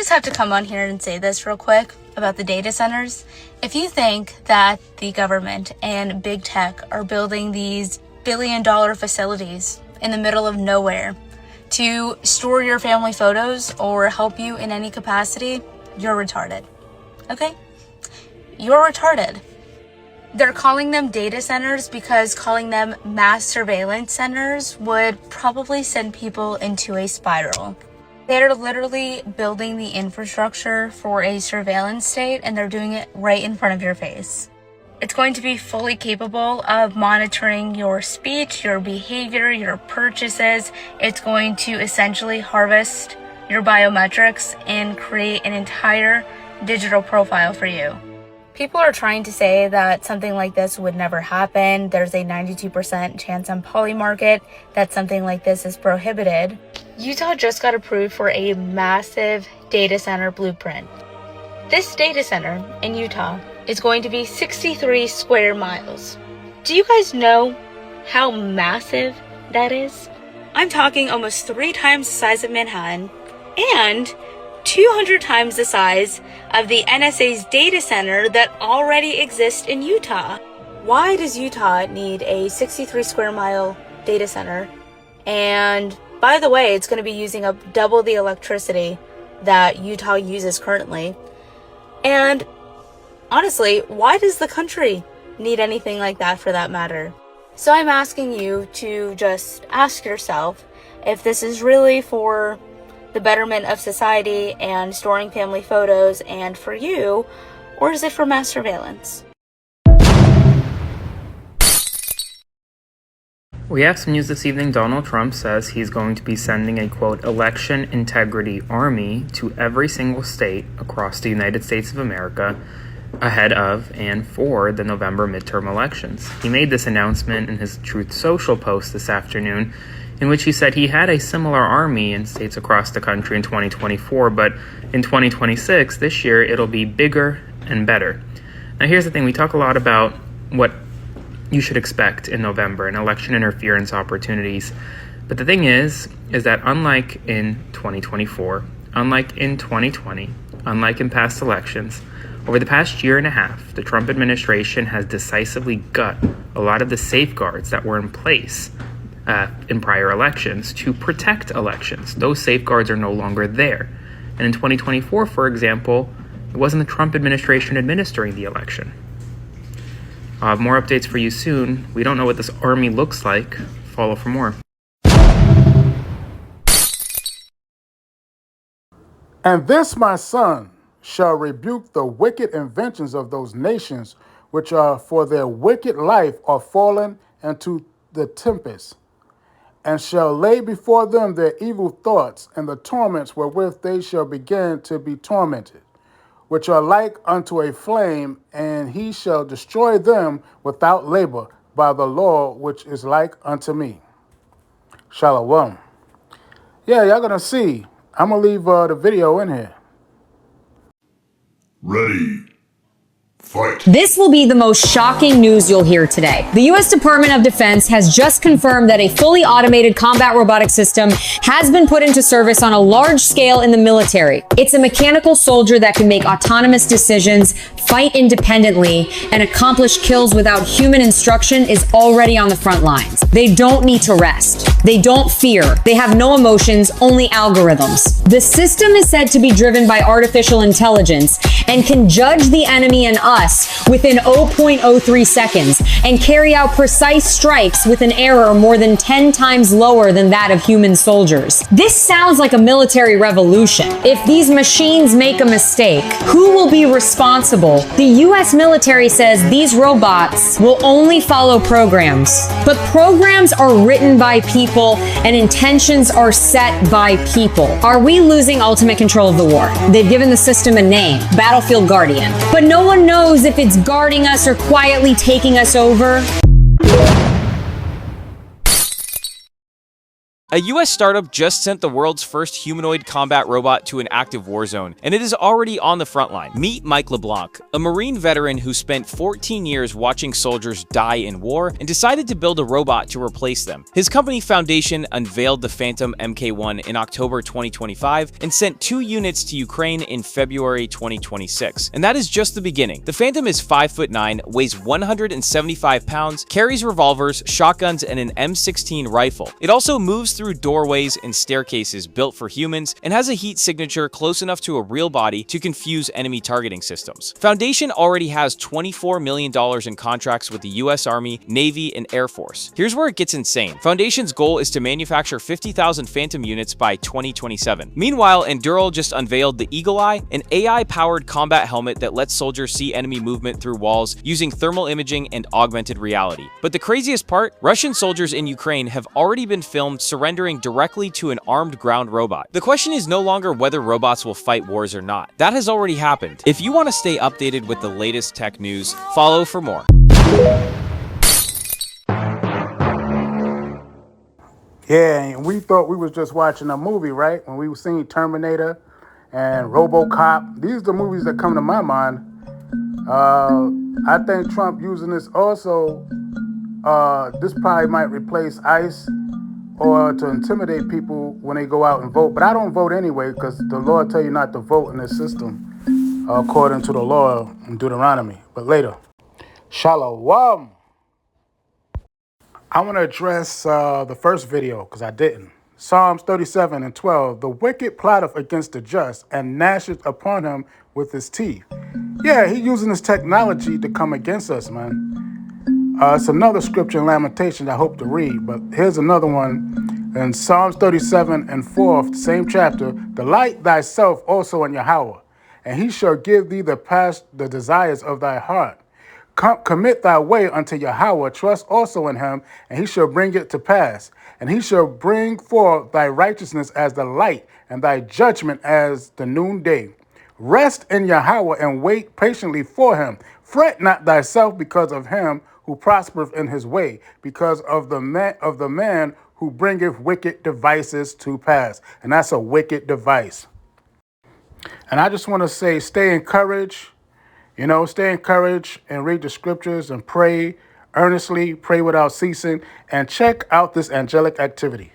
just have to come on here and say this real quick about the data centers. If you think that the government and big tech are building these billion-dollar facilities in the middle of nowhere to store your family photos or help you in any capacity, you're retarded. Okay? You're retarded. They're calling them data centers because calling them mass surveillance centers would probably send people into a spiral. They're literally building the infrastructure for a surveillance state, and they're doing it right in front of your face. It's going to be fully capable of monitoring your speech, your behavior, your purchases. It's going to essentially harvest your biometrics and create an entire digital profile for you. People are trying to say that something like this would never happen. There's a 92% chance on poly market that something like this is prohibited. Utah just got approved for a massive data center blueprint. This data center in Utah is going to be 63 square miles. Do you guys know how massive that is? I'm talking almost 3 times the size of Manhattan and 200 times the size of the NSA's data center that already exists in Utah. Why does Utah need a 63 square mile data center? And by the way, it's going to be using up double the electricity that Utah uses currently. And honestly, why does the country need anything like that for that matter? So I'm asking you to just ask yourself if this is really for the betterment of society and storing family photos and for you, or is it for mass surveillance? We have some news this evening. Donald Trump says he's going to be sending a, quote, election integrity army to every single state across the United States of America ahead of and for the November midterm elections. He made this announcement in his Truth Social post this afternoon, in which he said he had a similar army in states across the country in 2024, but in 2026, this year, it'll be bigger and better. Now, here's the thing. We talk a lot about what you should expect in November and election interference opportunities. But the thing is that unlike in 2024, unlike in 2020, unlike in past elections, over the past year and a half, the Trump administration has decisively gut a lot of the safeguards that were in place in prior elections to protect elections. Those safeguards are no longer there. And in 2024, for example, it wasn't the Trump administration administering the election. I'll have more updates for you soon. We don't know what this army looks like. Follow for more. And this, my son, shall rebuke the wicked inventions of those nations which are for their wicked life are fallen into the tempest, and shall lay before them their evil thoughts and the torments wherewith they shall begin to be tormented, which are like unto a flame, and he shall destroy them without labor by the law which is like unto me. Shalom. Yeah, y'all gonna see. I'm gonna leave the video in here. Ready. Fight. This will be the most shocking news you'll hear today. The U.S. Department of Defense has just confirmed that a fully automated combat robotic system has been put into service on a large scale in the military. It's a mechanical soldier that can make autonomous decisions, fight independently, and accomplish kills without human instruction is already on the front lines. They don't need to rest. They don't fear. They have no emotions, only algorithms. The system is said to be driven by artificial intelligence and can judge the enemy and us within 0.03 seconds and carry out precise strikes with an error more than 10 times lower than that of human soldiers. This sounds like a military revolution. If these machines make a mistake, who will be responsible? The US military says these robots will only follow programs, but programs are written by people and intentions are set by people. Are we losing ultimate control of the war? They've given the system a name, Battlefield Guardian, but no one knows if it's guarding us or quietly taking us over. A US startup just sent the world's first humanoid combat robot to an active war zone, and it is already on the front line. Meet Mike LeBlanc, a Marine veteran who spent 14 years watching soldiers die in war and decided to build a robot to replace them. His company Foundation unveiled the Phantom Mk1 in October 2025 and sent 2 units to Ukraine in February 2026. And that is just the beginning. The Phantom is 5'9", weighs 175 pounds, carries revolvers, shotguns, and an M16 rifle. It also moves through doorways and staircases built for humans and has a heat signature close enough to a real body to confuse enemy targeting systems. Foundation already has $24 million in contracts with the US Army, Navy, and Air Force. Here's where it gets insane. Foundation's goal is to manufacture 50,000 Phantom units by 2027. Meanwhile, Endural just unveiled the Eagle Eye, an AI-powered combat helmet that lets soldiers see enemy movement through walls using thermal imaging and augmented reality. But the craziest part, Russian soldiers in Ukraine have already been filmed surrendering directly to an armed ground robot. The question is no longer whether robots will fight wars or not. That has already happened. If you want to stay updated with the latest tech news, follow for more. Yeah, and we thought we was just watching a movie, right? When we were seeing Terminator and RoboCop. These are the movies that come to my mind. I think Trump using this also, this probably might replace ICE or to intimidate people when they go out and vote. But I don't vote anyway because the Lord tell you not to vote in this system according to the law in Deuteronomy. But later. Shalom. I want to address the first video because I didn't. Psalms 37 and 12. The wicked plotteth against the just and gnasheth upon him with his teeth. Yeah, he using this technology to come against us, man. It's another scripture in Lamentations I hope to read, but here's another one in Psalms 37 and 4, the same chapter. Delight thyself also in Yahweh, and he shall give thee the desires of thy heart. Commit thy way unto Yahweh, trust also in him, and he shall bring it to pass. And he shall bring forth thy righteousness as the light, and thy judgment as the noonday. Rest in Yahweh and wait patiently for him. Fret not thyself because of him who prospereth in his way, because of the man who bringeth wicked devices to pass. And that's a wicked device. And I just want to say, stay encouraged. Stay encouraged and read the scriptures and pray earnestly, pray without ceasing, and check out this angelic activity.